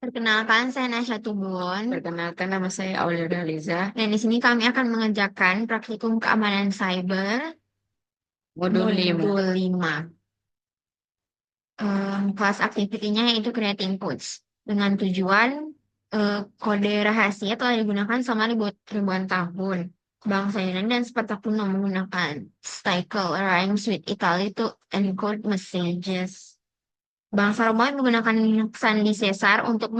Perkenalkan, saya Nasya Tubun. Perkenalkan nama saya Aulia Liza, Dan di sini kami akan mengerjakan praktikum keamanan cyber modul 5. modul 5. Kelas aktivitinya yaitu creating codes. Dengan tujuan kode rahasia telah digunakan selama ribuan tahun. Bangsa Yunani dan Sparta kuno menggunakan Sticle rhymes with Italy to encode messages. Bangsa Romawi menggunakan sandi Caesar untuk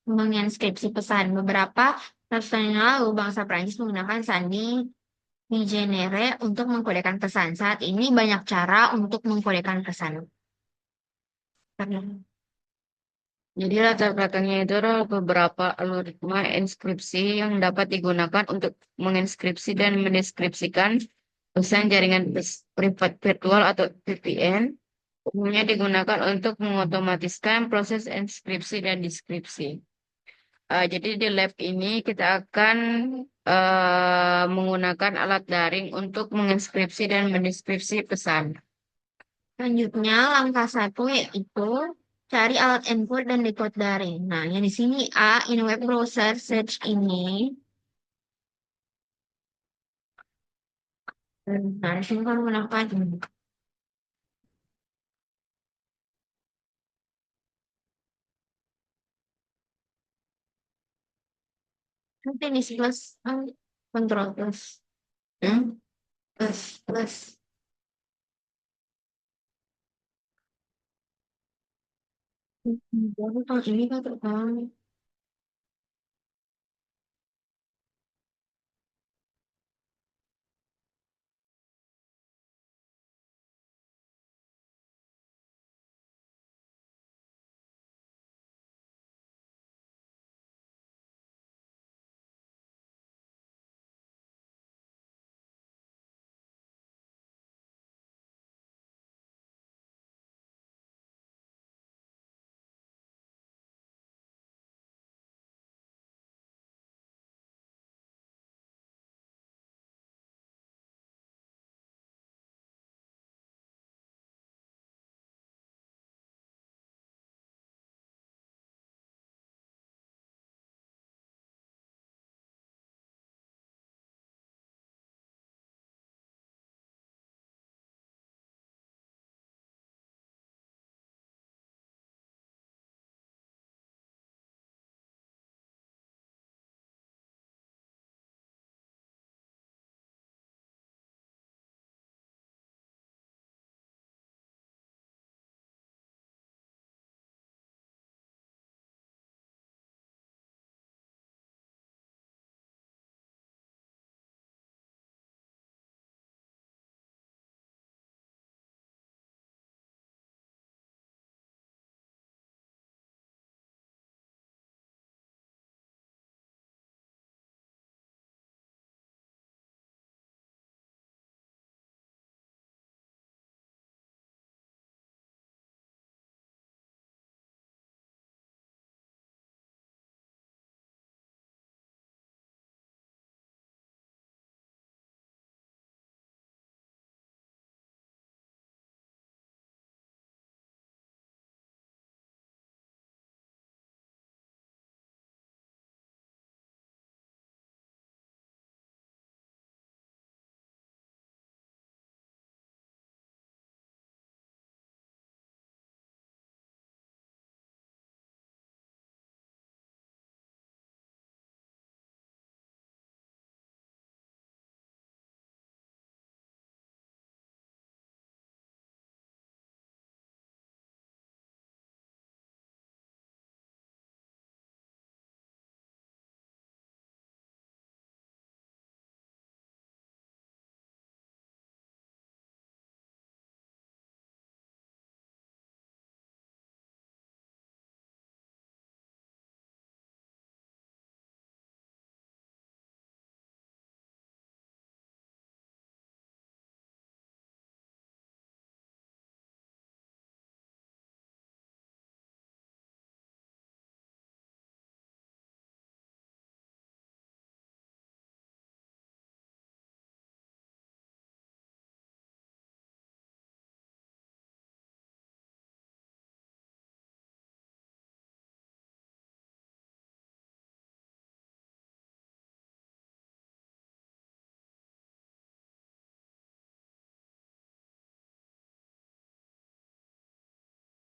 menginskripsi pesan. Beberapa ratus tahun yang lalu, bangsa Prancis menggunakan sandi Vigenère untuk mengkodekan pesan. Saat ini banyak cara untuk mengkodekan pesan. Jadi latar belakangnya itu adalah beberapa algoritma inskripsi yang dapat digunakan untuk menginskripsi dan mendeskripsikan pesan jaringan privat virtual atau VPN. Umumnya digunakan untuk mengotomatiskan proses inskripsi dan deskripsi. Jadi di lab ini kita akan menggunakan alat daring untuk menginskripsi dan mendeskripsi pesan. Selanjutnya, langkah satu yaitu cari alat encode dan decode daring. Nah, yang di sini A, in web browser search ini. Nah, di sini kan menggunakan ini. Nanti ini plus, control plus, Hmm? plus. Baru tahun ini kan terkenal.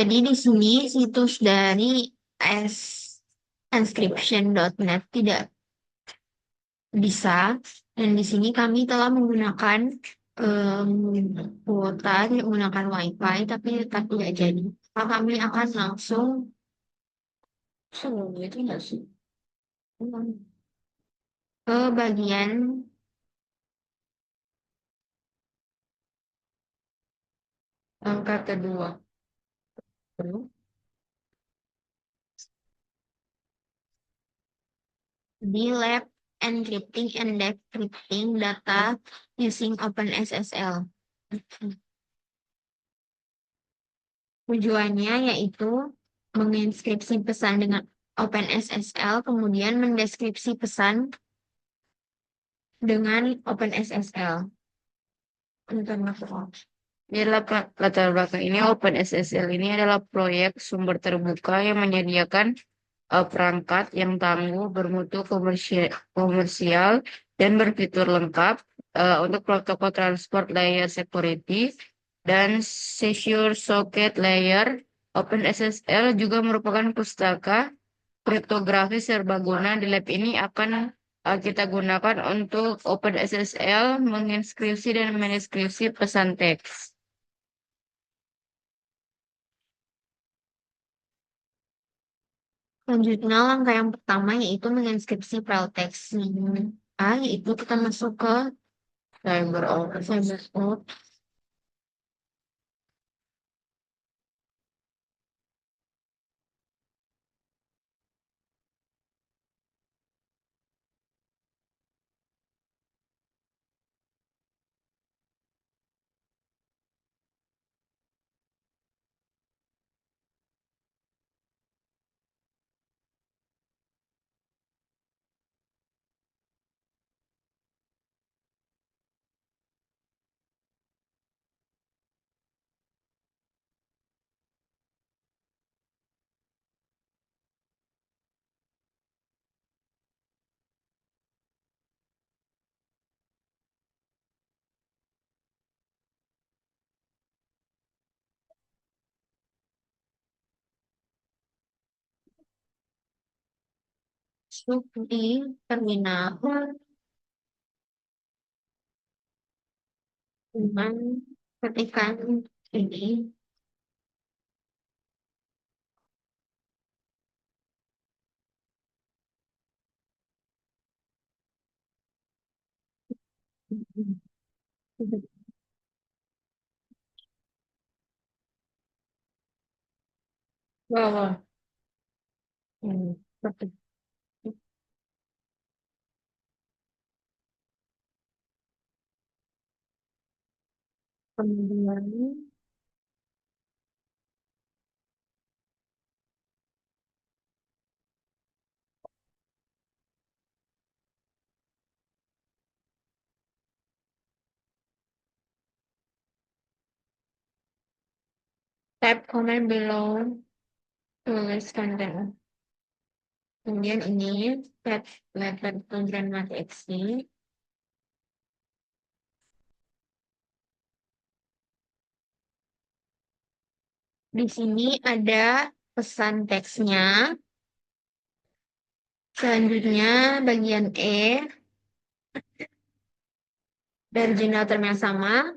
Jadi di sini situs dari s Enscription.net tidak bisa, dan di sini kami telah menggunakan em, kuota menggunakan WiFi, tapi tetap tidak jadi. Maka kami akan langsung sebelum itu nggak sih ke bagian angka kedua. Di lab encrypting and decrypting data using OpenSSL. Tujuannya yaitu menginskripsi pesan dengan OpenSSL, kemudian mendeskripsi pesan dengan OpenSSL. Untuk masuk. Di latar belakang ini, OpenSSL ini adalah proyek sumber terbuka yang menyediakan perangkat yang tangguh, bermutu komersial, dan berfitur lengkap untuk protokol transport layer security dan secure socket layer. OpenSSL juga merupakan pustaka kriptografi serbaguna. Di lab ini akan kita gunakan untuk OpenSSL menginskripsi dan mendeskripsi pesan teks. Selanjutnya, langkah yang pertama yaitu menginskripsi file teks. Yaitu kita masuk ke CyberOps. Masuk di terminal dengan ketikan ini. Bawah. Ketik. Kemudian type comment below to list content. Kemudian ini tab letter pelajaran mata X. Di sini ada pesan teksnya. Selanjutnya bagian E dari jurnal term yang sama.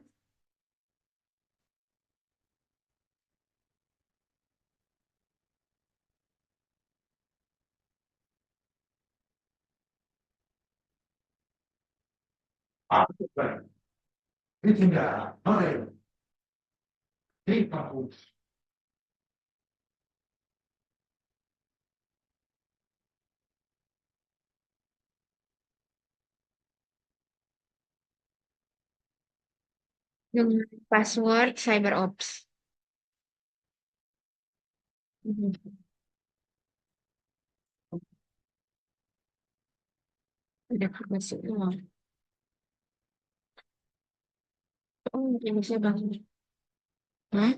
Dengan password CyberOps. Ada masuk uang. Oh, mungkin bisa bangun. Hah?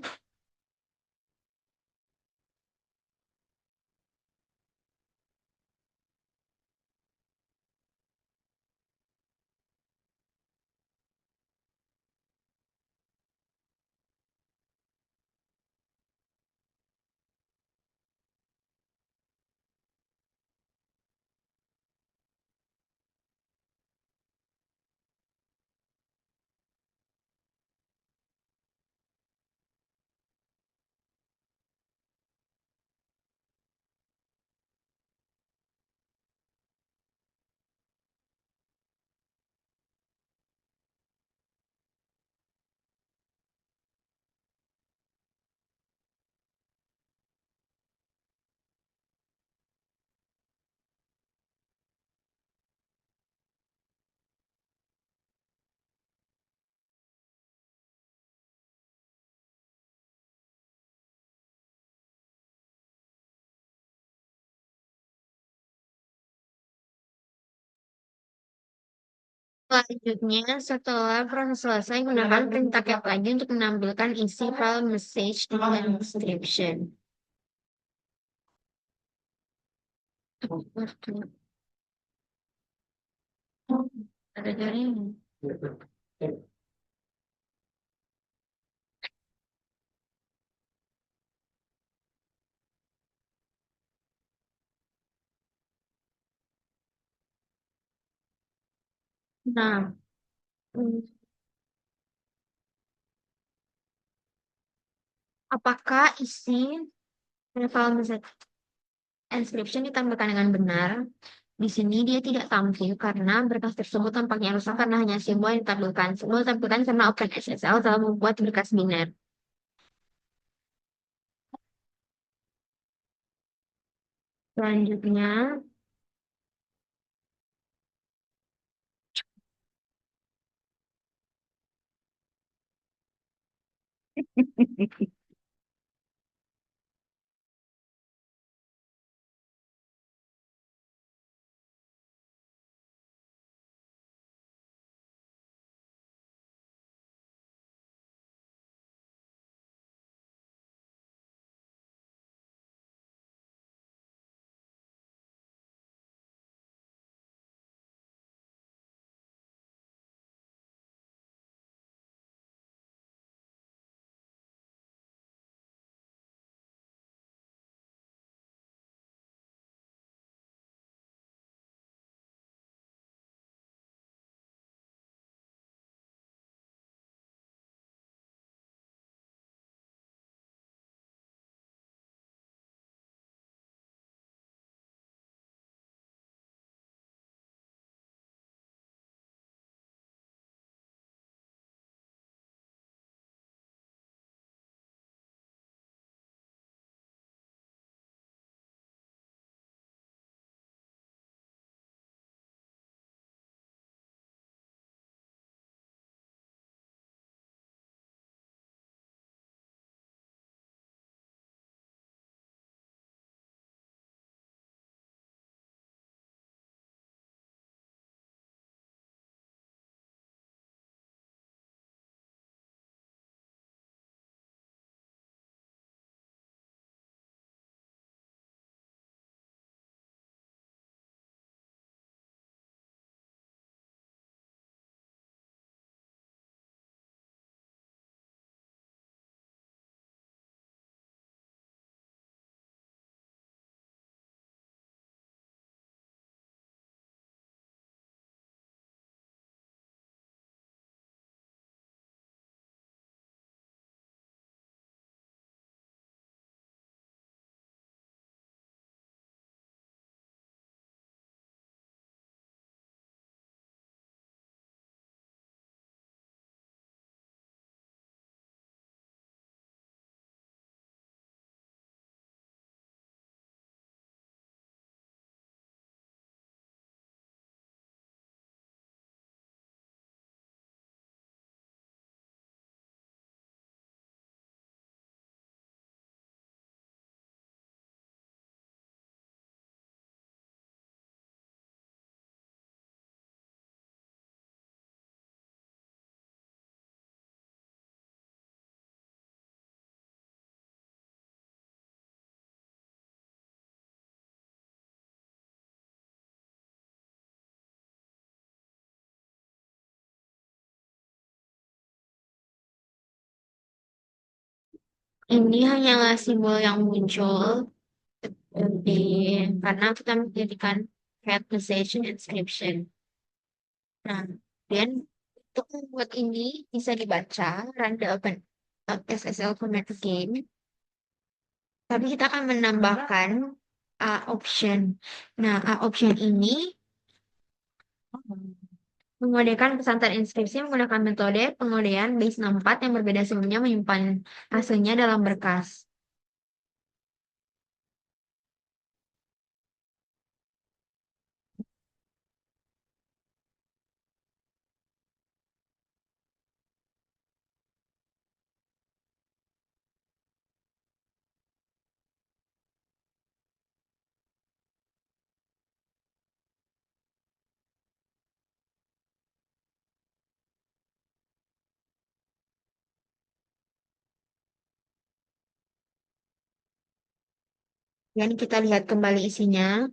Selanjutnya, setelah proses selesai, gunakan perintah tab lagi untuk menampilkan isi file message dengan description. Ada jaringnya. Nah, hmm, apakah isi file message inscription ditampilkan dengan benar? Di sini dia tidak tampil karena berkas tersebut tampaknya rusak karena hanya simbol yang ditampilkan. Simbol ditampilkan karena OpenSSL telah membuat berkas biner. Selanjutnya, ini hanyalah simbol yang muncul di karena kita menjadikan head message inscription. Nah, dan untuk membuat ini bisa dibaca run the open SSL format again. Tapi kita akan menambahkan A option. Nah, A option ini mengodekan pesan terinkripsi menggunakan metode pengodean base 64 yang berbeda sebelumnya menyimpan hasilnya dalam berkas. Dan kita lihat kembali isinya.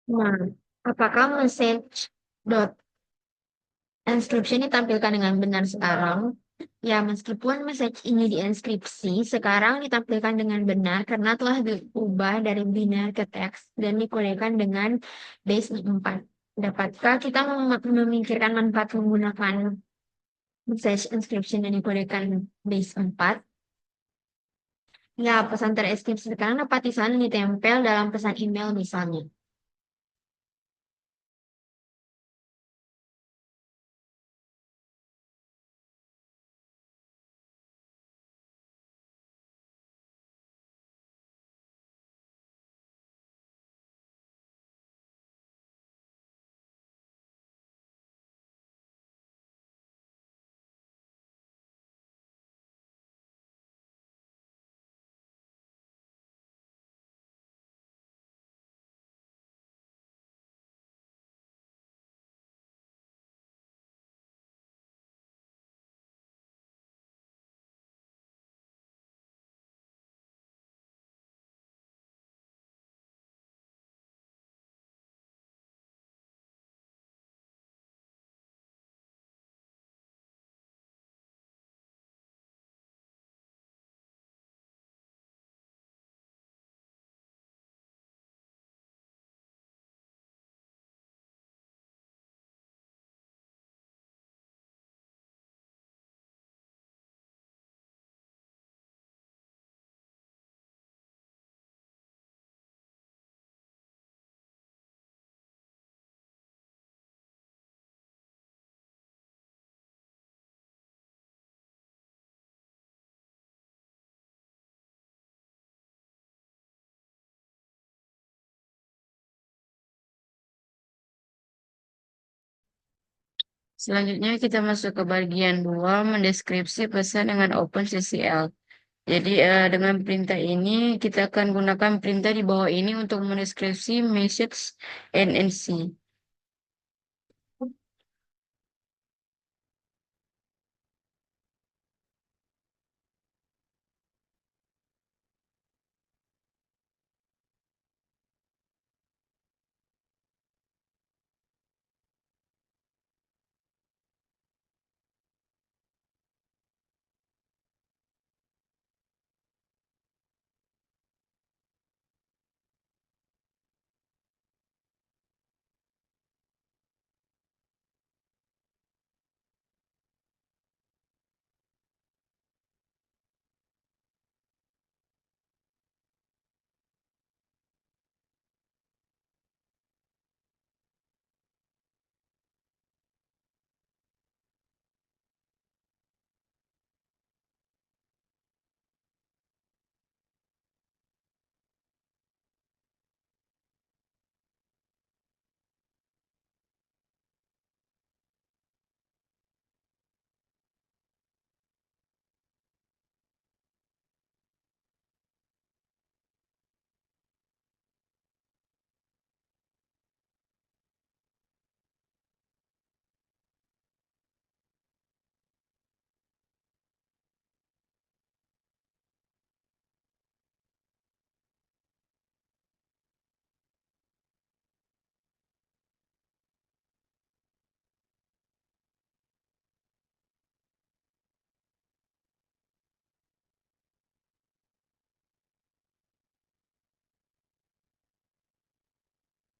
Nah, apakah message dot Enskripsi ini ditampilkan dengan benar sekarang. Ya, meskipun message ini dienkripsi, sekarang ditampilkan dengan benar karena telah diubah dari biner ke teks dan dikodekan dengan base 4. Dapatkah kita memikirkan manfaat menggunakan message encryption dan dikodekan base 4? Ya, pesan terenkripsi sekarang dapat disalin ditempel dalam pesan email misalnya. Selanjutnya kita masuk ke bagian 2, mendeskripsi pesan dengan OpenCCL. Jadi dengan perintah ini kita akan gunakan perintah di bawah ini untuk mendeskripsi message NNC.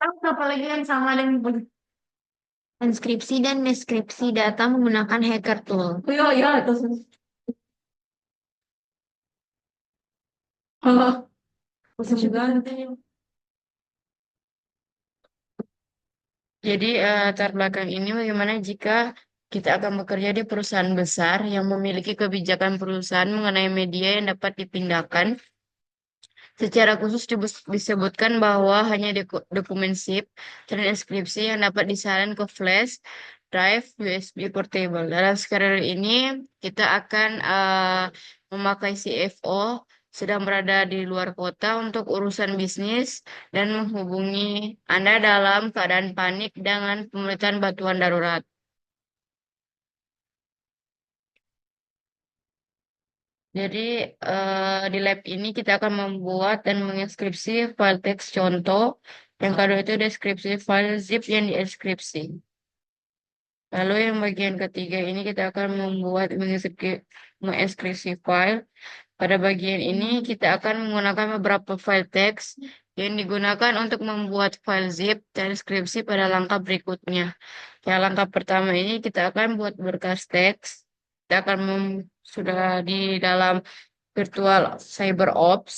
Apa lagi yang sama dengan enskripsi dan deskripsi data menggunakan hacker tool? Oh, iya, iya, itu. Khusus juga nanti. Jadi latar belakang ini bagaimana jika Kita akan bekerja di perusahaan besar yang memiliki kebijakan perusahaan mengenai media yang dapat dipindahkan. Secara khusus disebutkan bahwa hanya dokumen zip transkripsi yang dapat disalin ke flash drive USB portable. Dalam skenario ini, kita akan memakai CFO sedang berada di luar kota untuk urusan bisnis dan menghubungi Anda dalam keadaan panik dengan pemerintahan bantuan darurat. Jadi di lab ini kita akan membuat dan menginskripsi file teks contoh. Yang kedua itu deskripsi file zip yang diinskripsi. Lalu yang bagian ketiga ini kita akan membuat menginskripsi file. Pada bagian ini kita akan menggunakan beberapa file teks yang digunakan untuk membuat file zip transkripsi pada langkah berikutnya. Yang langkah pertama ini kita akan buat berkas teks. Kita akan sudah di dalam virtual CyberOps.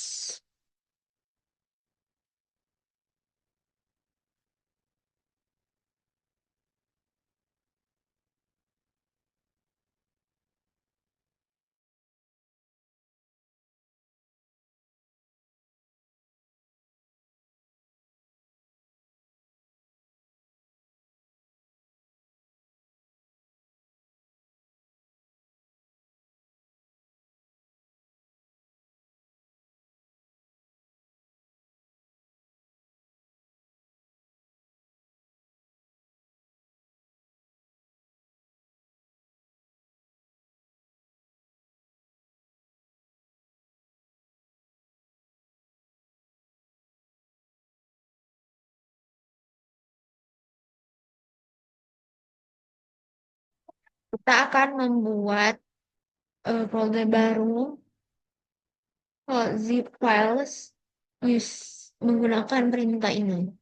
Kita akan membuat folder baru, zip files, menggunakan perintah ini.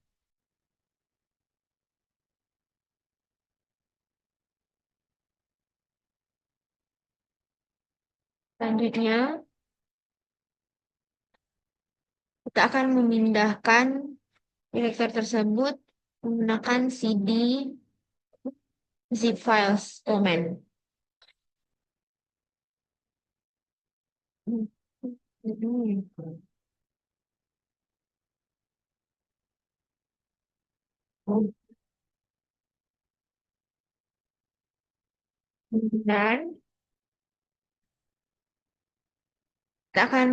Selanjutnya, kita akan memindahkan direktur tersebut menggunakan cd zip files command. Dan kita akan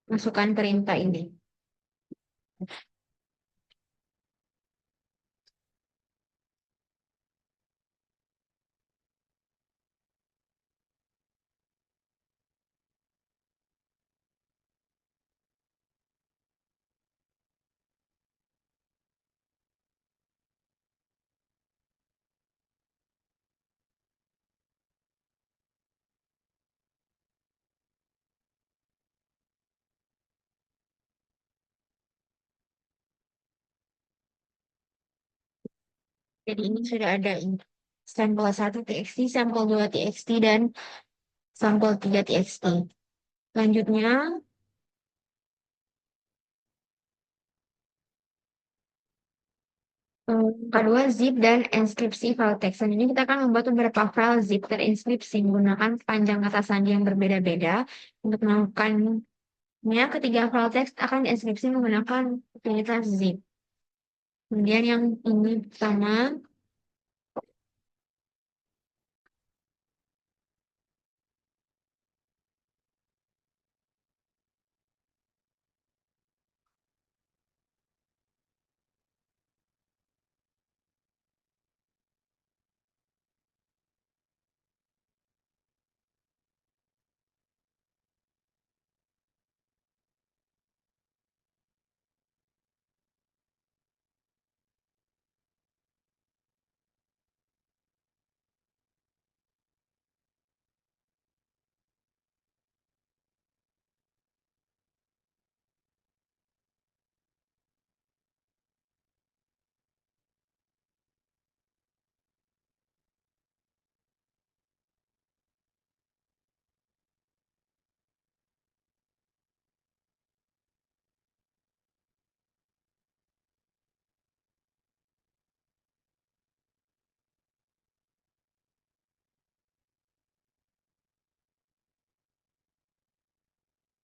memasukkan perintah ini. Jadi ini sudah ada sampel 1 txt, sampel 2 txt, dan sampel 3 txt. Selanjutnya, kedua zip dan inskripsi file teks. Selanjutnya kita akan membuat beberapa file zip terinskripsi menggunakan panjang kata sandi yang berbeda-beda. Untuk melakukannya, ketiga file teks akan diinskripsi menggunakan utilitas zip. Kemudian yang ini pertama,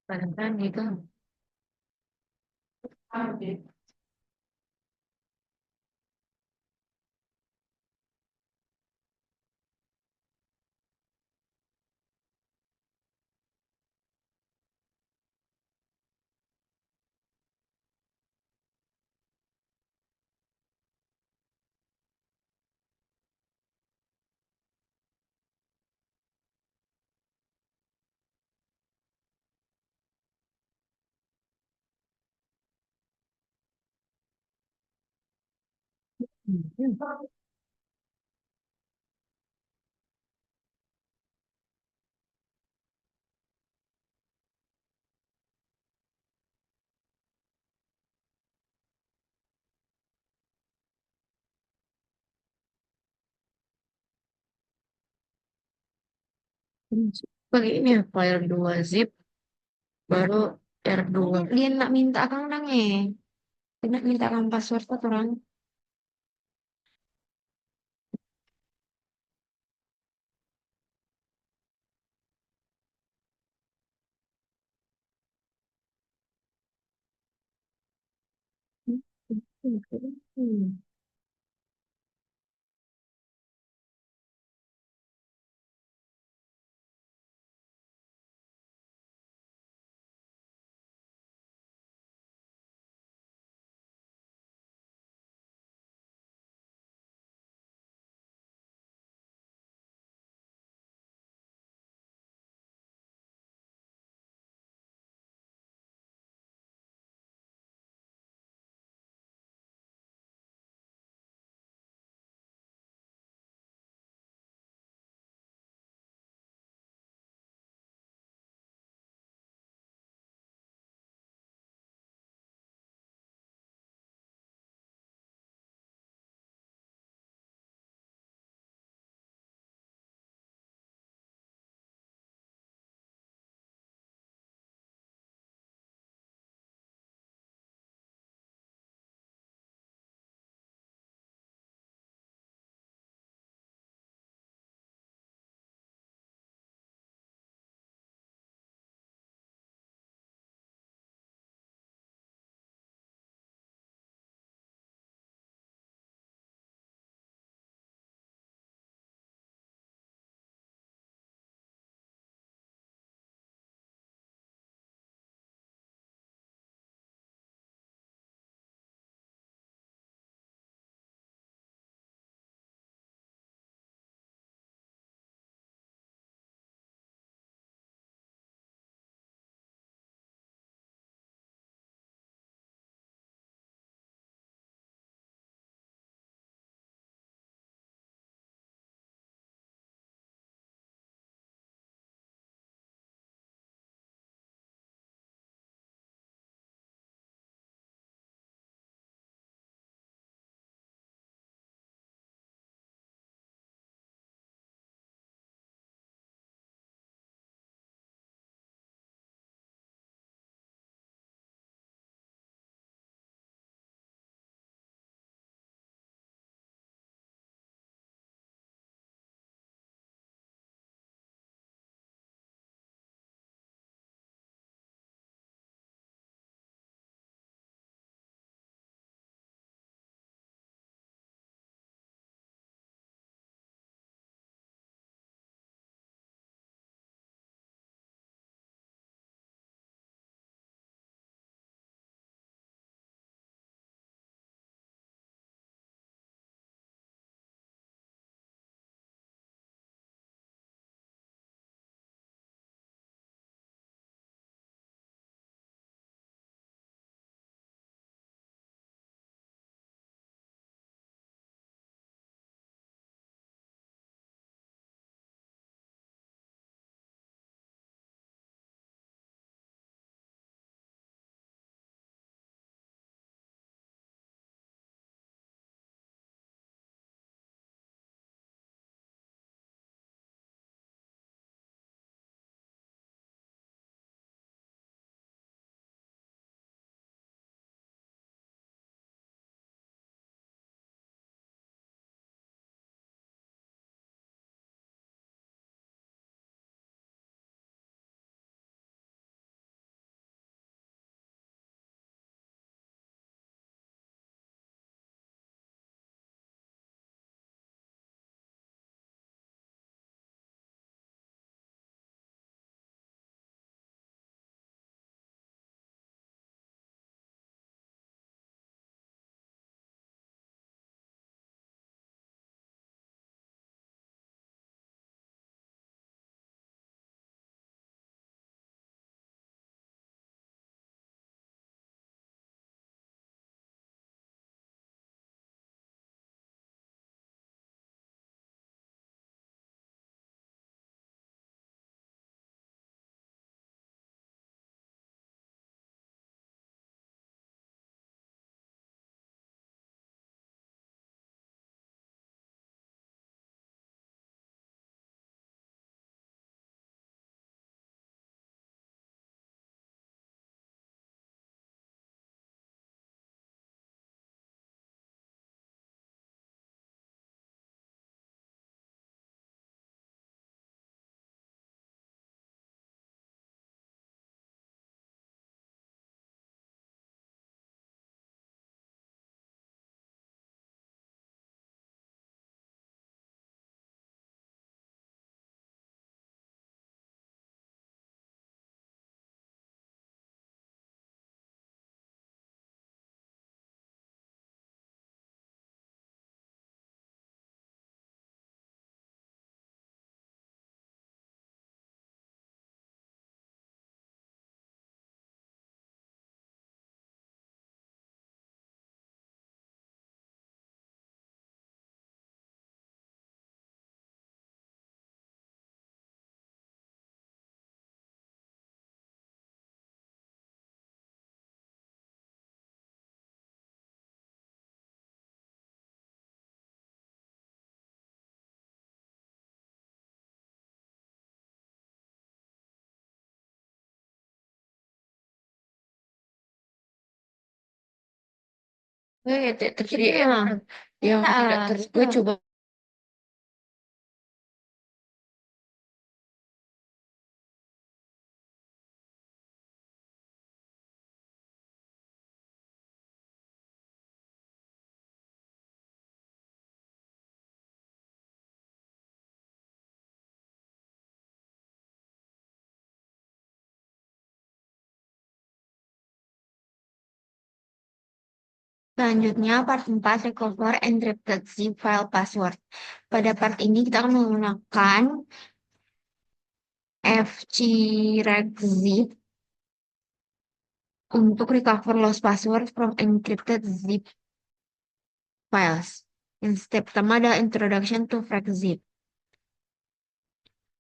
Kan gitu. Pakai ini ya, file 2 zip, baru R2. Dia nak minta akang dang dia nak minta akang password tuh orang. Tadi Nah, yang tidak salah. terus gue coba. Selanjutnya, part 4, recover encrypted zip file password. Pada part ini kita akan menggunakan fcregzip untuk recover lost password from encrypted zip files. Yang step pertama adalah introduction to FragZip.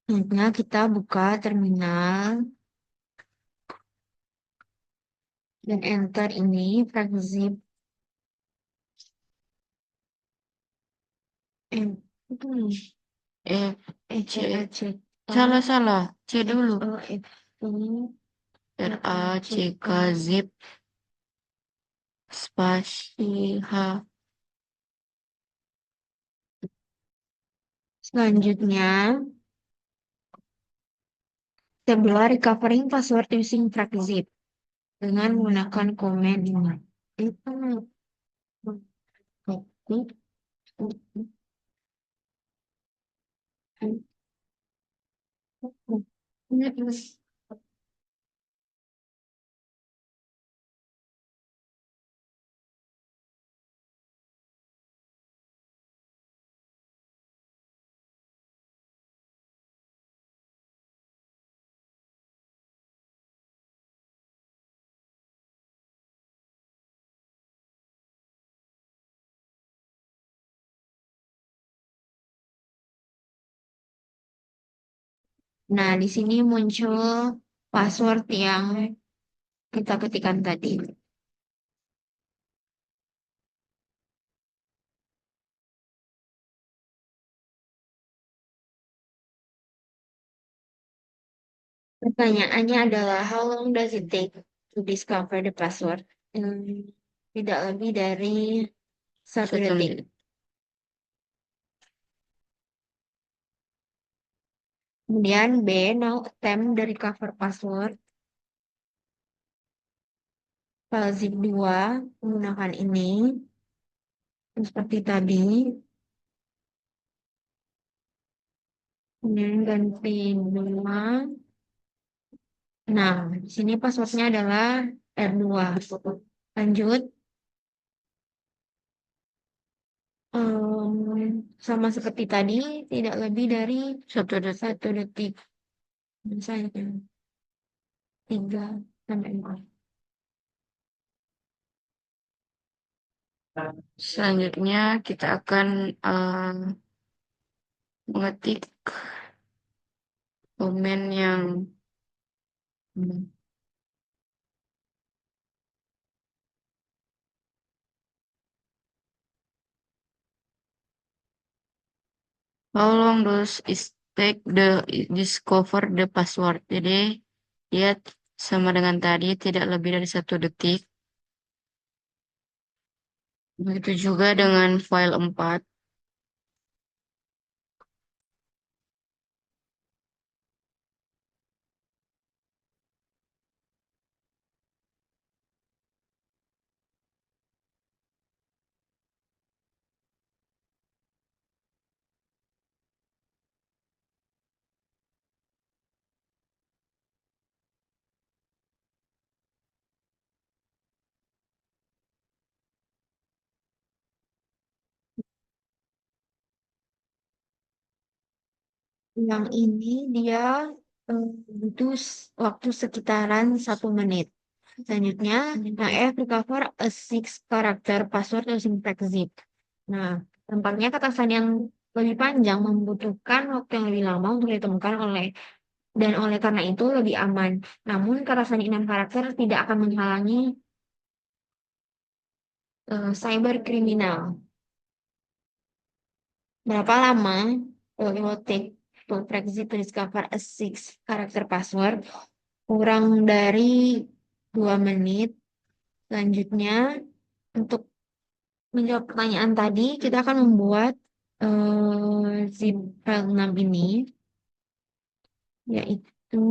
Selanjutnya kita buka terminal dan enter ini FragZip. Itu nih. Eh, C, C, salah. C dulu. F, I, RACK zip spasi H. Selanjutnya, step 2, recovering password using FragZip dengan menggunakan command ini. Itu copy. Nah, di sini muncul password yang kita ketikkan tadi. Pertanyaannya adalah, how long does it take to discover the password? Tidak lebih dari 1 1 detik. menit. Kemudian B, now attempt the recover password. File zip 2 menggunakan ini. Seperti tadi. Kemudian ganti 2. Nah, di sini passwordnya adalah R2. Lanjut. Sama seperti tadi, tidak lebih dari 1 detik. Misalnya 3 sampai 4. Selanjutnya kita akan mengetik komen yang how long does it take the discover the password. Jadi dia sama dengan tadi, tidak lebih dari 1 detik. Begitu juga dengan file 4. Yang ini dia butuh waktu sekitaran 1 menit. Selanjutnya, nah F recover a 6 character password using FragZip. Nah, tampaknya katasan yang lebih panjang membutuhkan waktu yang lebih lama untuk ditemukan oleh karena itu lebih aman. Namun katasan 6 karakter tidak akan menghalangi cyber kriminal. Berapa lama it will take to FragZip to discover a 6 character password? Kurang dari 2 menit. Selanjutnya, untuk menjawab pertanyaan tadi, kita akan membuat zip file 6 ini, yaitu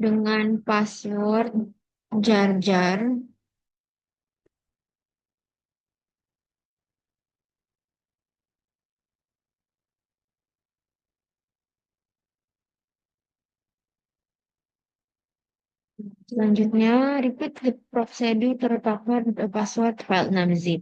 dengan password jar-jar. Selanjutnya, repeat the procedure to recover the password file 6 zip.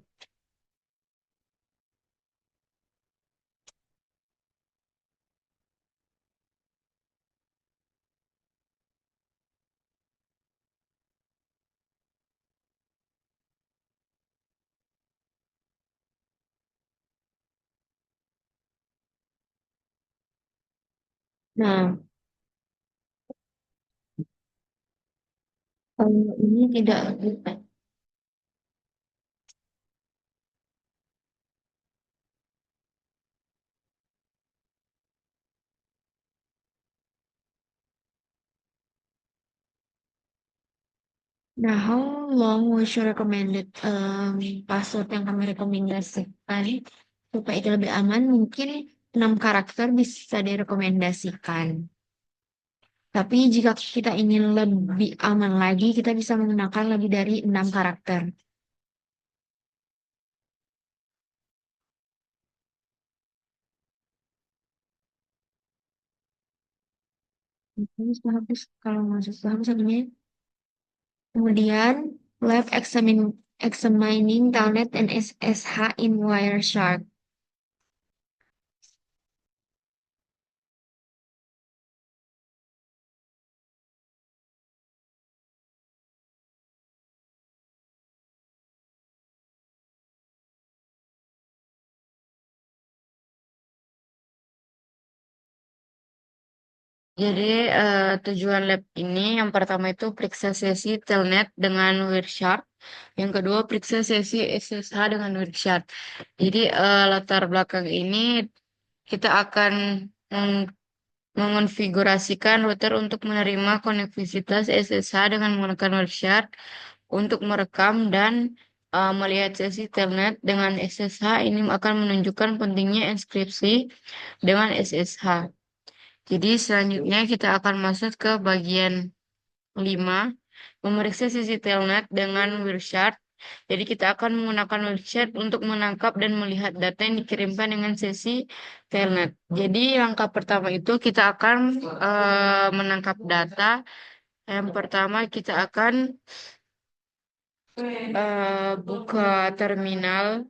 Nah, kalau ini tidak bisa. Nah, how long was your recommended password yang kami rekomendasikan supaya itu lebih aman? Mungkin 6 karakter bisa direkomendasikan. Tapi jika kita ingin lebih aman lagi, kita bisa menggunakan lebih dari 6 karakter. Bagus, bagus. Kalau masuk bagus ini. Kemudian, examining Telnet and SSH in Wireshark. Jadi tujuan lab ini yang pertama itu periksa sesi telnet dengan Wireshark, yang kedua periksa sesi SSH dengan Wireshark. Jadi latar belakang ini kita akan meng- mengonfigurasikan router untuk menerima konektivitas SSH dengan menggunakan Wireshark untuk merekam dan melihat sesi telnet dengan SSH. Ini akan menunjukkan pentingnya inskripsi dengan SSH. Jadi selanjutnya kita akan masuk ke bagian 5, memeriksa sisi telnet dengan Wireshark. Jadi kita akan menggunakan Wireshark untuk menangkap dan melihat data yang dikirimkan dengan sesi telnet. Jadi langkah pertama itu kita akan menangkap data. Yang pertama kita akan buka terminal.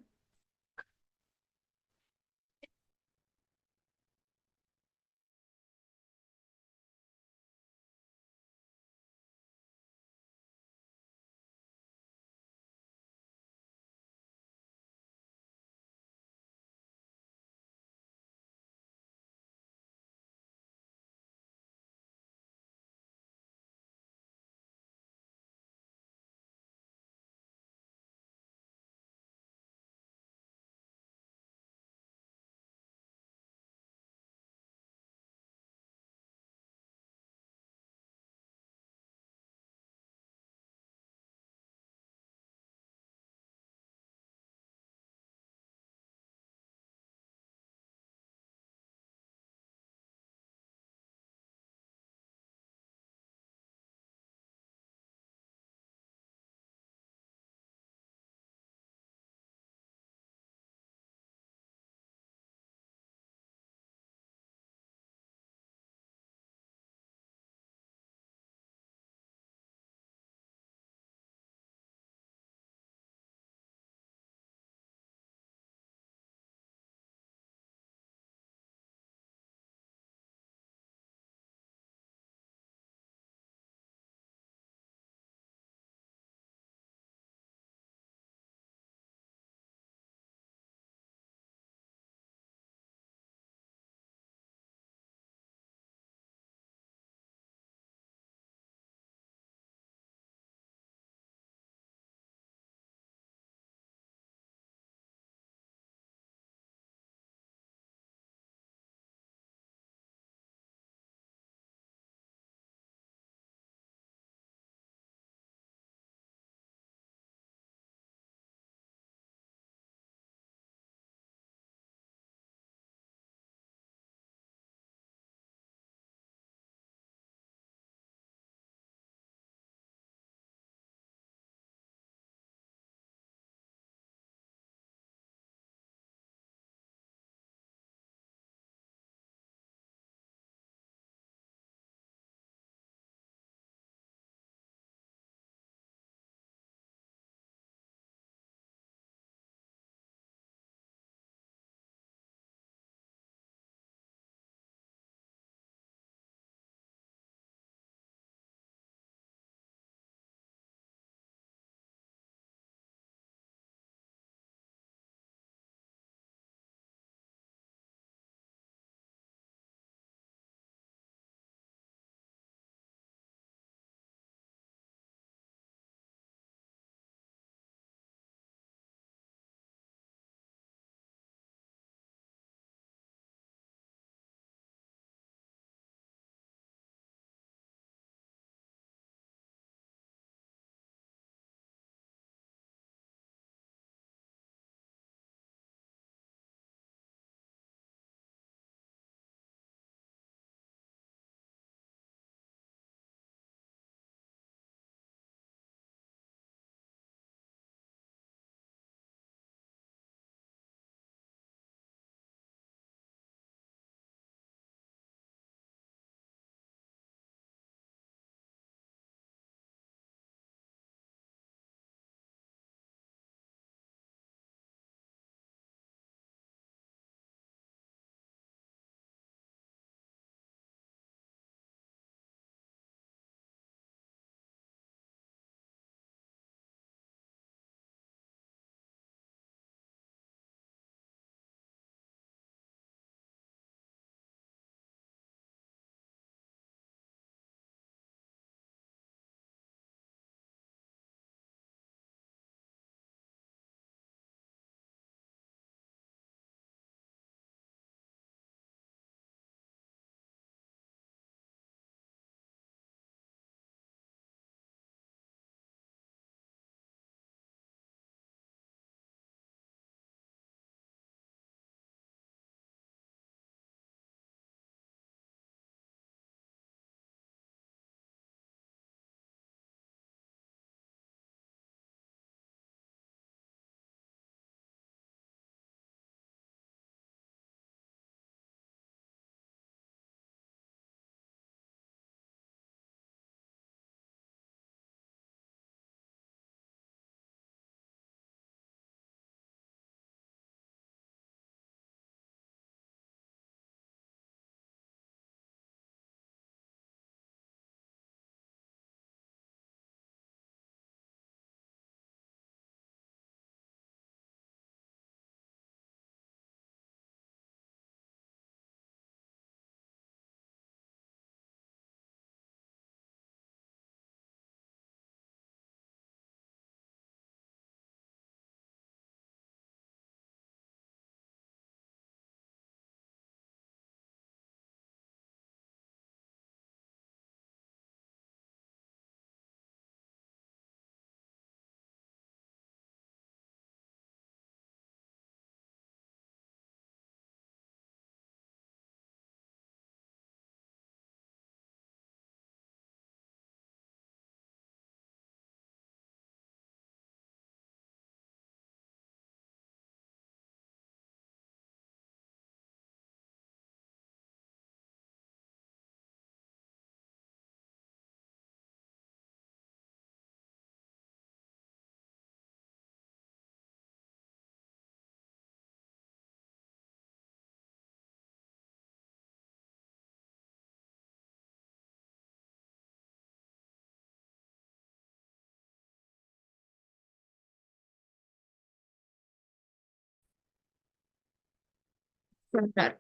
Bentar.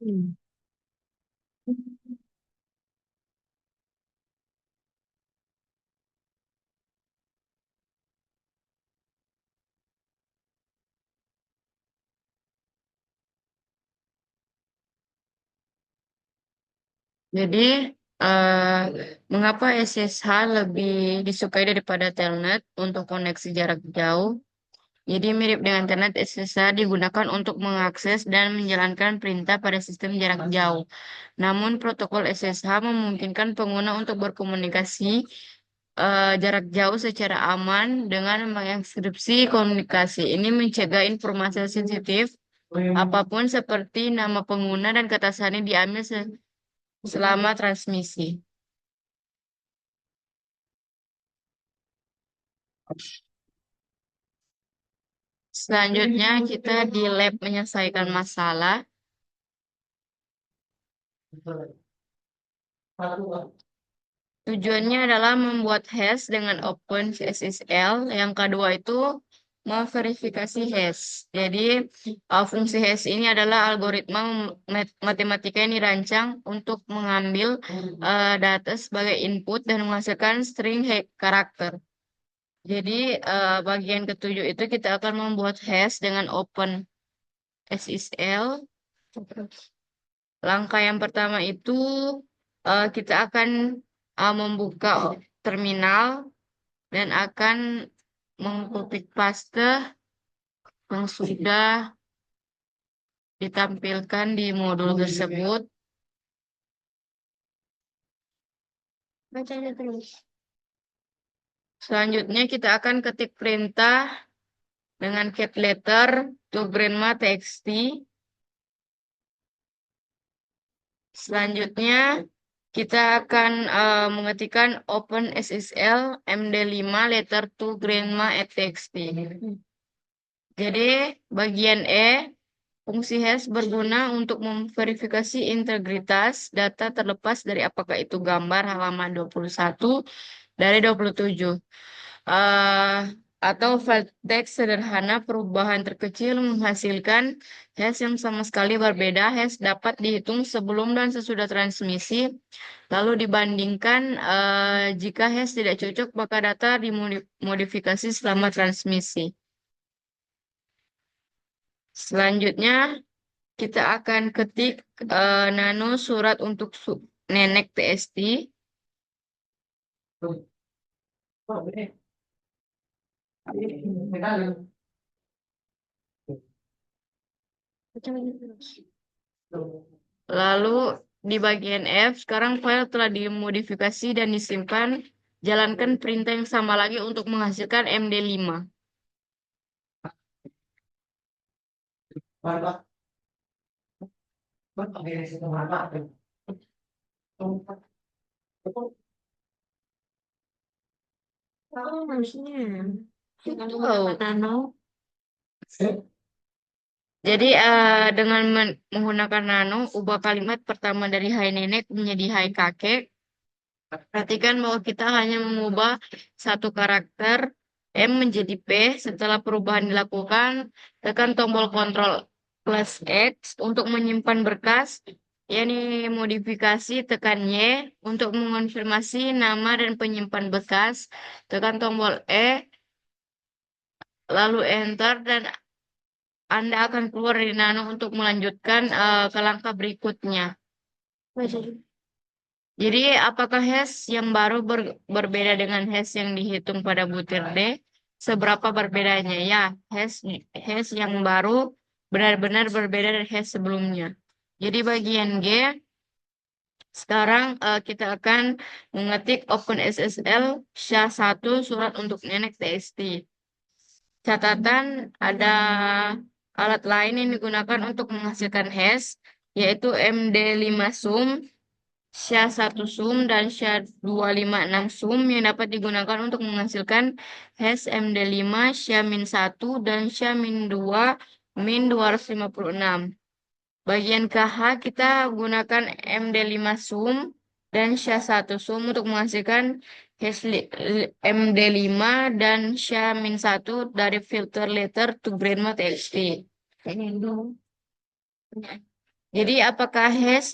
Hmm. Jadi, eh, mengapa SSH lebih disukai daripada Telnet untuk koneksi jarak jauh? Jadi mirip dengan Telnet, SSH digunakan untuk mengakses dan menjalankan perintah pada sistem jarak jauh. Namun protokol SSH memungkinkan pengguna untuk berkomunikasi jarak jauh secara aman dengan mengenkripsi komunikasi. Ini mencegah informasi sensitif apapun seperti nama pengguna dan kata sandi diambil selama transmisi. Selanjutnya kita di lab menyelesaikan masalah. Tujuannya adalah membuat hash dengan OpenSSL. Yang kedua itu memverifikasi hash. Jadi fungsi hash ini adalah algoritma matematika yang dirancang untuk mengambil data sebagai input dan menghasilkan string karakter. Jadi bagian ketujuh itu kita akan membuat hash dengan OpenSSL. Langkah yang pertama itu kita akan membuka terminal dan akan mengcopy paste yang sudah ditampilkan di modul tersebut. Baca aja terus. Selanjutnya kita akan ketik perintah dengan cat letter to grandma txt. Selanjutnya kita akan mengetikkan OpenSSL MD5 letter to grandma at txt. Jadi bagian E, fungsi hash berguna untuk memverifikasi integritas data terlepas dari apakah itu gambar halaman 21 dari 27. eh atau file teks sederhana perubahan terkecil menghasilkan hash yang sama sekali berbeda. Hash dapat dihitung sebelum dan sesudah transmisi, lalu dibandingkan jika hash tidak cocok maka data dimodifikasi selama transmisi. Selanjutnya kita akan ketik nano surat untuk nenek TST. Baca aja terus. Lalu di bagian F, sekarang file telah dimodifikasi dan disimpan. Jalankan perintah yang sama lagi untuk menghasilkan MD5. Oh, harusnya. Oh. Nano. Jadi dengan menggunakan nano, ubah kalimat pertama dari hai nenek menjadi hai kakek. Perhatikan bahwa kita hanya mengubah satu karakter M menjadi P. Setelah perubahan dilakukan, tekan tombol Ctrl plus X untuk menyimpan berkas. Yani modifikasi, tekan Y untuk mengonfirmasi nama dan penyimpan bekas. Tekan tombol E, lalu Enter, dan Anda akan keluar dari Nano untuk melanjutkan ke langkah berikutnya. Baca aja. Jadi, apakah hash yang baru berbeda dengan hash yang dihitung pada butir D? Seberapa berbedanya? Ya, hash yang baru benar-benar berbeda dari hash sebelumnya. Jadi, bagian G, sekarang kita akan mengetik OpenSSL SHA-1 surat untuk nenek TST. Catatan ada alat lain yang digunakan untuk menghasilkan hash, yaitu MD5 sum, SHA-1 sum, dan SHA-256 sum yang dapat digunakan untuk menghasilkan hash MD5, SHA-1, dan SHA-2, 256. Bagian KH kita gunakan MD5 sum dan SHA-1 sum untuk menghasilkan hash MD5 dan SHA-1 dari filter letter to grandma.txt. Ini dulu. Jadi apakah hash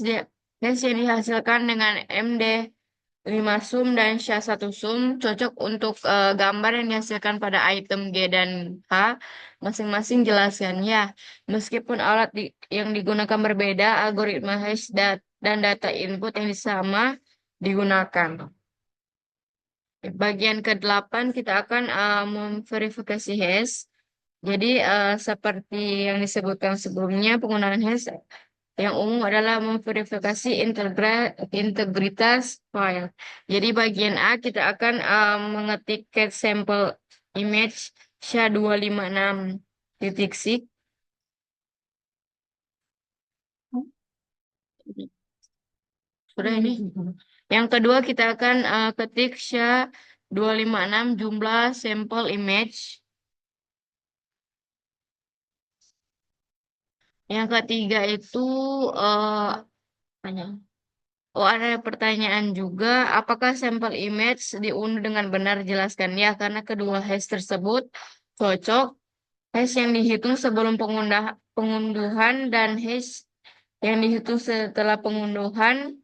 yang dihasilkan dengan MD5 sum dan SHA-1 sum cocok untuk gambar yang dihasilkan pada item G dan H? Masing-masing jelaskan ya. Meskipun yang digunakan berbeda, algoritma hash dan data input yang sama digunakan. Bagian ke-8 kita akan memverifikasi hash. Jadi seperti yang disebutkan sebelumnya, penggunaan hash yang umum adalah memverifikasi integritas file. Jadi bagian A kita akan mengetik cat sample image SHA-256.6. Sudah ini. Yang kedua kita akan ketik SHA-256 jumlah sampel image. Yang ketiga itu eh, oh, ada pertanyaan juga, apakah sampel image diunduh dengan benar? Jelaskan ya, karena kedua hash tersebut cocok. Hash yang dihitung sebelum pengunduhan dan hash yang dihitung setelah pengunduhan,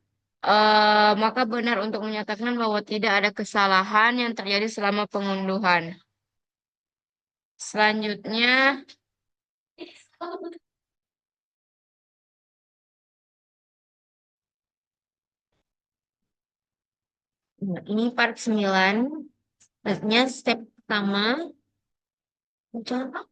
maka benar untuk menyatakan bahwa tidak ada kesalahan yang terjadi selama pengunduhan. Selanjutnya, Nah, ini part 9. Artinya step pertama. Coba.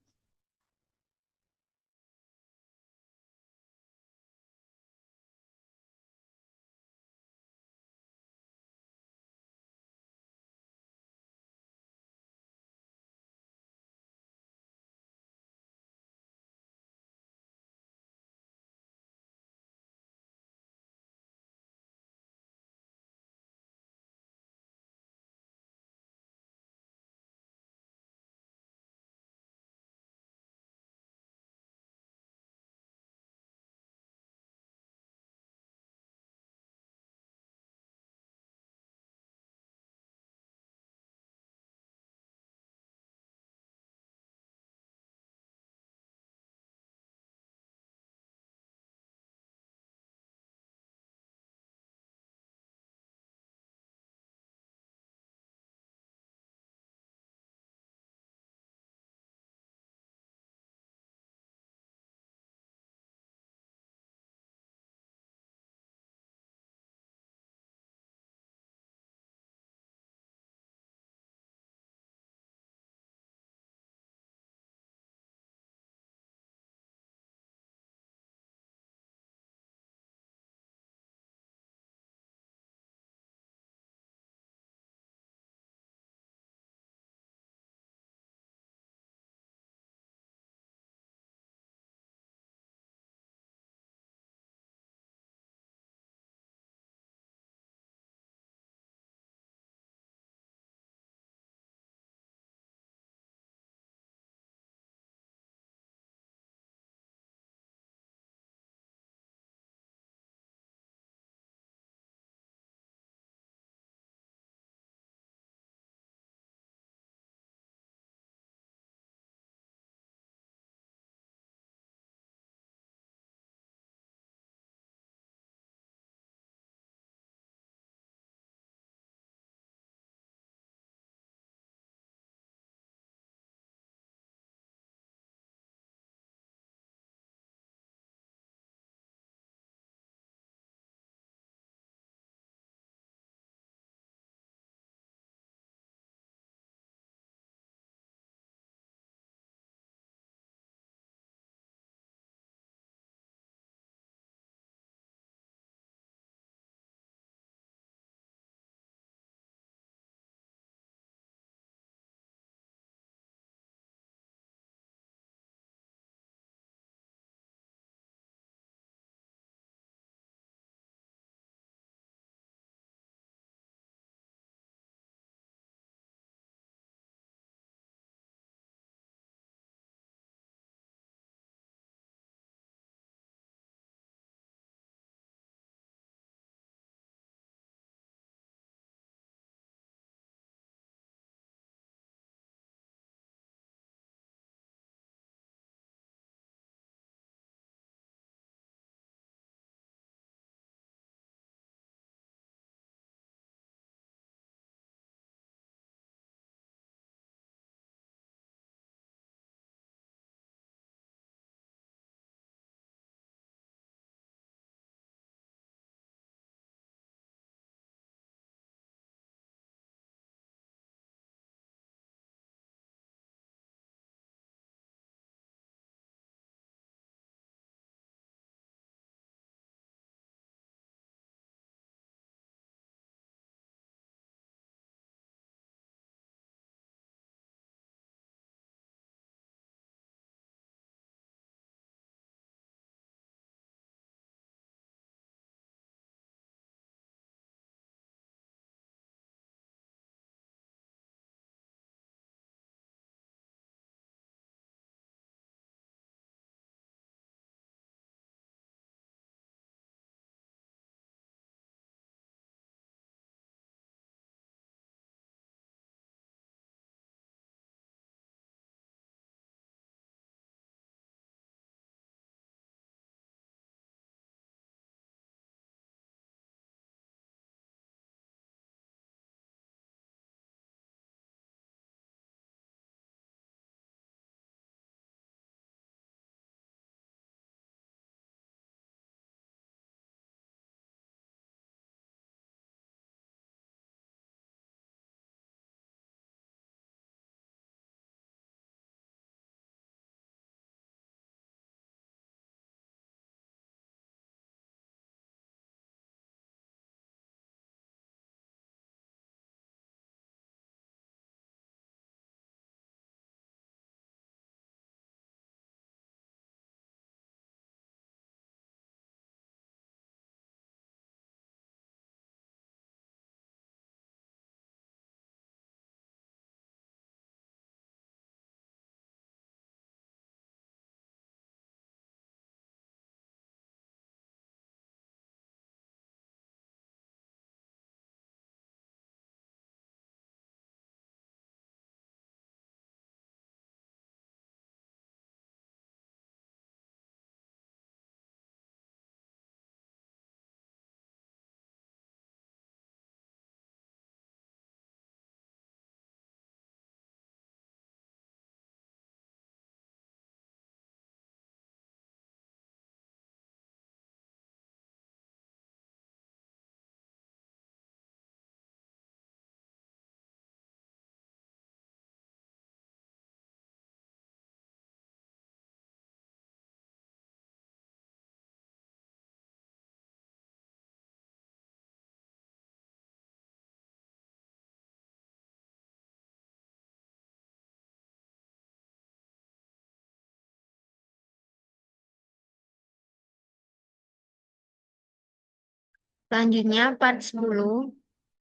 Selanjutnya part 10.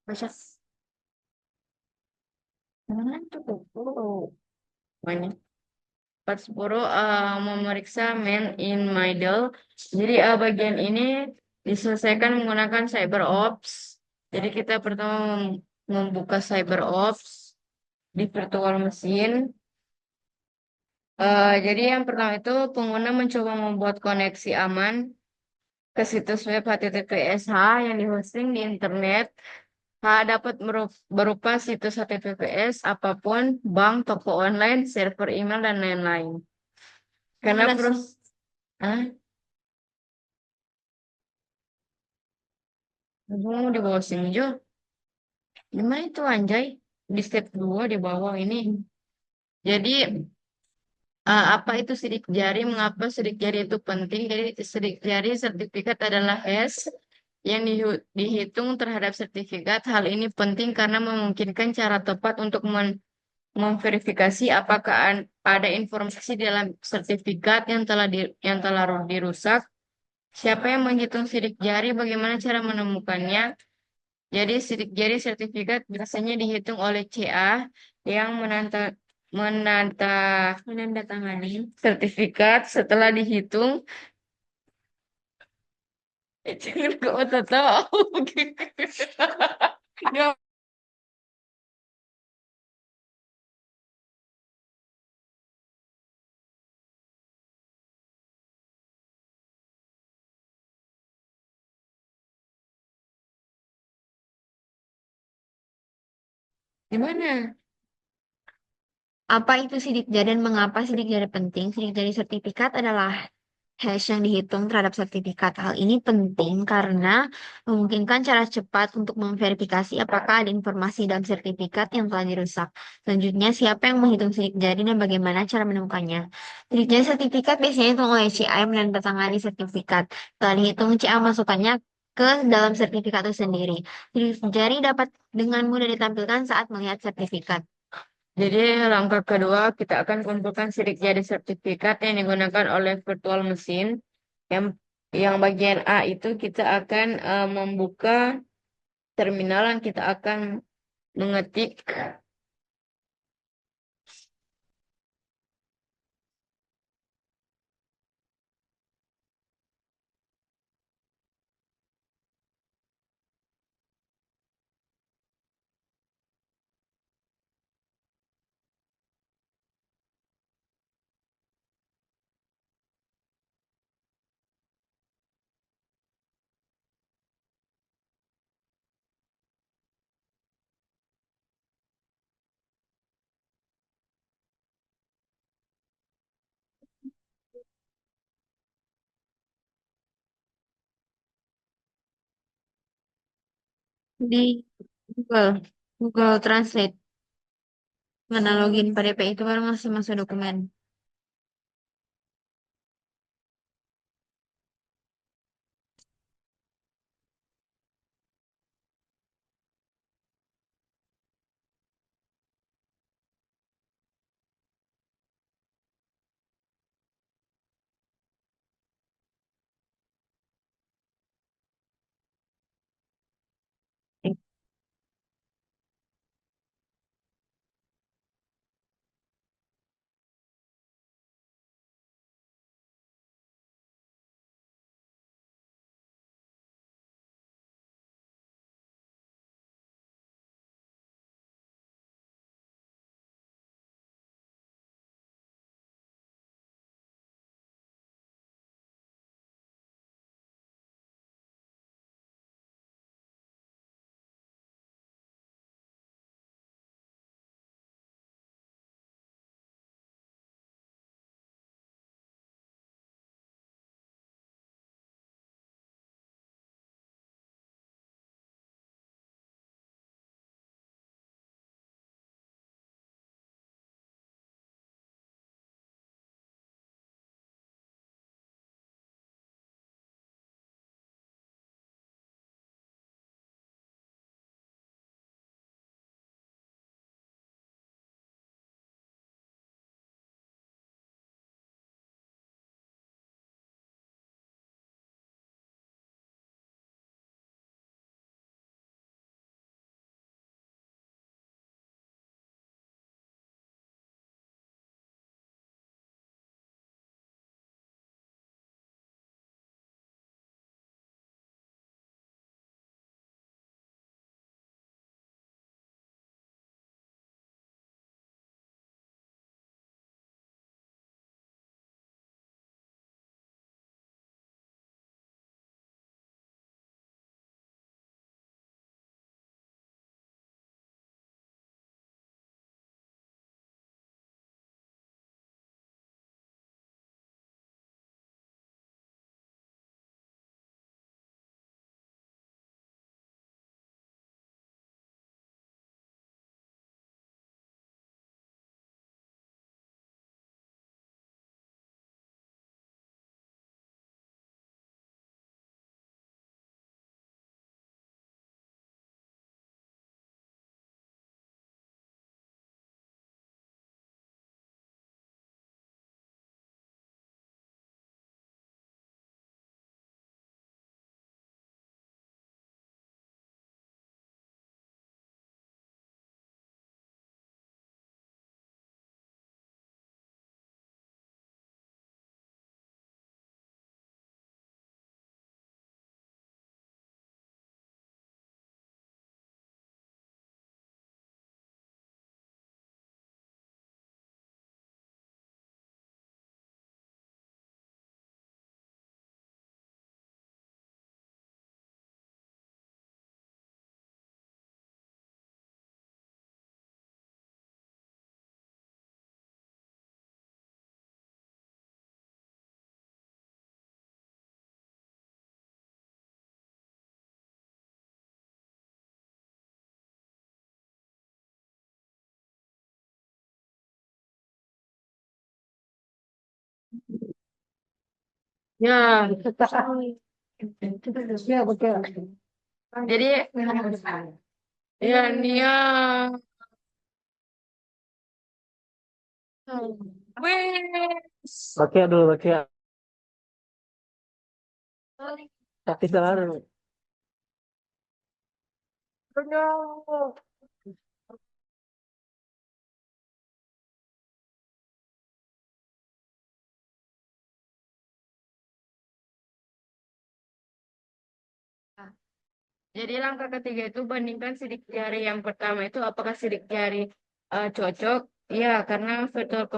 Baca. Mana tuh buku? Mana? Part 10 memeriksa man in middle. Jadi bagian ini diselesaikan menggunakan CyberOps. Jadi kita pertama membuka CyberOps di virtual machine. Jadi yang pertama itu pengguna mencoba membuat koneksi aman ke situs web HTTPS yang dihosting di internet. Dapat berupa situs HTTPS apapun, bank, toko online, server email, dan lain-lain. Karena Mana sih? terus, ah, mau di bawah sini Jo. Gimana itu anjay? Di step 2 di bawah ini. Jadi, apa itu sidik jari? Mengapa sidik jari itu penting? Jadi, sidik jari sertifikat adalah hash yang dihitung terhadap sertifikat. Hal ini penting karena memungkinkan cara tepat untuk memverifikasi apakah ada informasi dalam sertifikat yang telah dirusak. Siapa yang menghitung sidik jari? Bagaimana cara menemukannya? Jadi sidik jari sertifikat biasanya dihitung oleh CA yang menanta Menandatangani. sertifikat setelah dihitung. Jangan kau tahu. Nggak, gimana? Apa itu sidik jari dan mengapa sidik jari penting? Sidik jari sertifikat adalah hash yang dihitung terhadap sertifikat. Hal ini penting karena memungkinkan cara cepat untuk memverifikasi apakah ada informasi dalam sertifikat yang telah dirusak. Selanjutnya, siapa yang menghitung sidik jari dan bagaimana cara menemukannya? Sidik jari sertifikat biasanya dihitung oleh CA yang menandatangani sertifikat. Setelah dihitung, CA masukkannya ke dalam sertifikat itu sendiri. Sidik jari dapat dengan mudah ditampilkan saat melihat sertifikat. Jadi langkah kedua kita akan kumpulkan sidik jari sertifikat yang digunakan oleh virtual machine. Yang yang bagian A itu kita akan membuka terminal yang kita akan mengetik Di Google, Google Translate. Mana login PDP itu baru masih masuk dokumen. Ya, jadi ya Nia. Wes. Bakia dulu, Bakia. Tapi selalu. No. Jadi langkah ketiga itu bandingkan sidik jari yang pertama itu apakah sidik jari cocok? Ya, karena virtual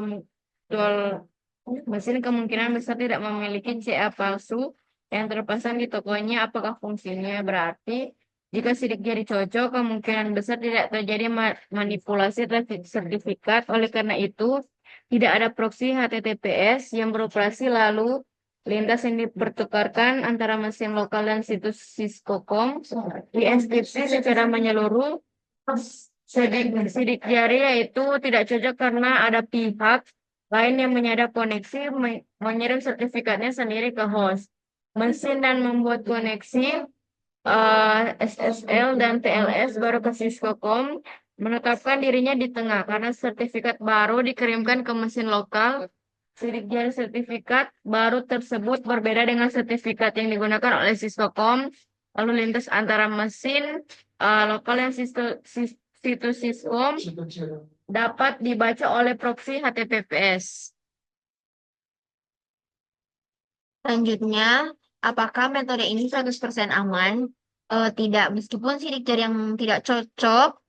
mesin kemungkinan besar tidak memiliki CA palsu yang terpasang di tokonya. Apakah fungsinya? Berarti jika sidik jari cocok, kemungkinan besar tidak terjadi manipulasi terhadap sertifikat. Oleh karena itu, tidak ada proxy HTTPS yang beroperasi lalu lintas yang dipertukarkan antara mesin lokal dan situs Cisco.com dienkripsi secara menyeluruh. Sidik jari yaitu tidak cocok karena ada pihak lain yang menyadap koneksi mengirim sertifikatnya sendiri ke host mesin dan membuat koneksi SSL dan TLS baru ke Cisco.com menetapkan dirinya di tengah karena sertifikat baru dikirimkan ke mesin lokal. Sidik jari sertifikat baru tersebut berbeda dengan sertifikat yang digunakan oleh Cisco.com lalu lintas antara mesin lokal yang situs Cisco dapat dibaca oleh proxy HTTPS. Selanjutnya, apakah metode ini 100% aman? Tidak, meskipun sidik jari yang tidak cocok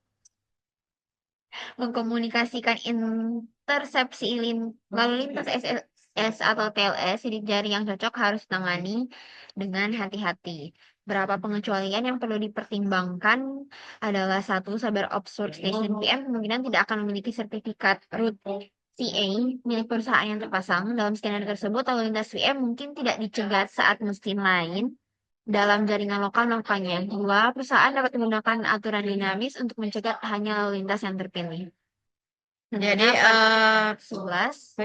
mengkomunikasikan intersepsi lalu lintas SSS atau TLS, sidik jari yang cocok harus ditangani dengan hati-hati. Berapa pengecualian yang perlu dipertimbangkan adalah satu, cyber observed station VM kemungkinan tidak akan memiliki sertifikat root CA milik perusahaan yang terpasang. Dalam skenario tersebut, lalu lintas VM mungkin tidak dicegat saat mesin lain dalam jaringan lokal melakukannya. Dua, perusahaan dapat menggunakan aturan dinamis untuk mencegat hanya lalu lintas yang terpilih. Jadi Nah, 11.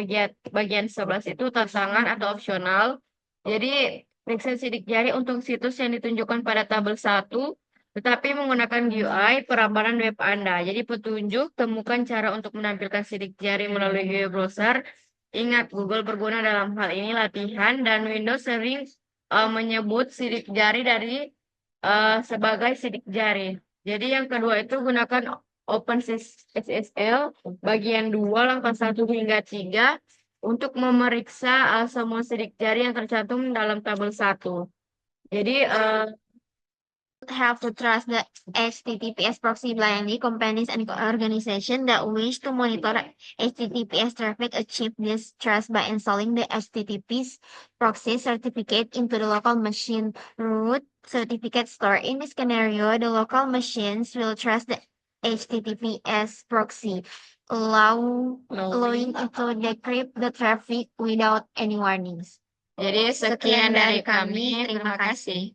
bagian 11 itu tantangan atau opsional. Jadi periksa sidik jari untuk situs yang ditunjukkan pada tabel 1, tetapi menggunakan GUI perambaran web Anda. Jadi petunjuk, temukan cara untuk menampilkan sidik jari melalui GUI browser. Ingat, Google berguna dalam hal ini latihan dan Windows sering menyebut sidik jari sebagai sidik jari. Jadi yang kedua itu gunakan OpenSSL bagian 2 langkah 1 hingga 3 untuk memeriksa semua sidik jari yang tercantum dalam tabel 1. Jadi Have to trust the HTTPS proxy blindly. Companies and organizations that wish to monitor HTTPS traffic achieve this trust by installing the HTTPS proxy certificate into the local machine root certificate store. In this scenario, the local machines will trust the HTTPS proxy, allowing it to decrypt the traffic without any warnings. Jadi sekian dari kami. Terima kasih.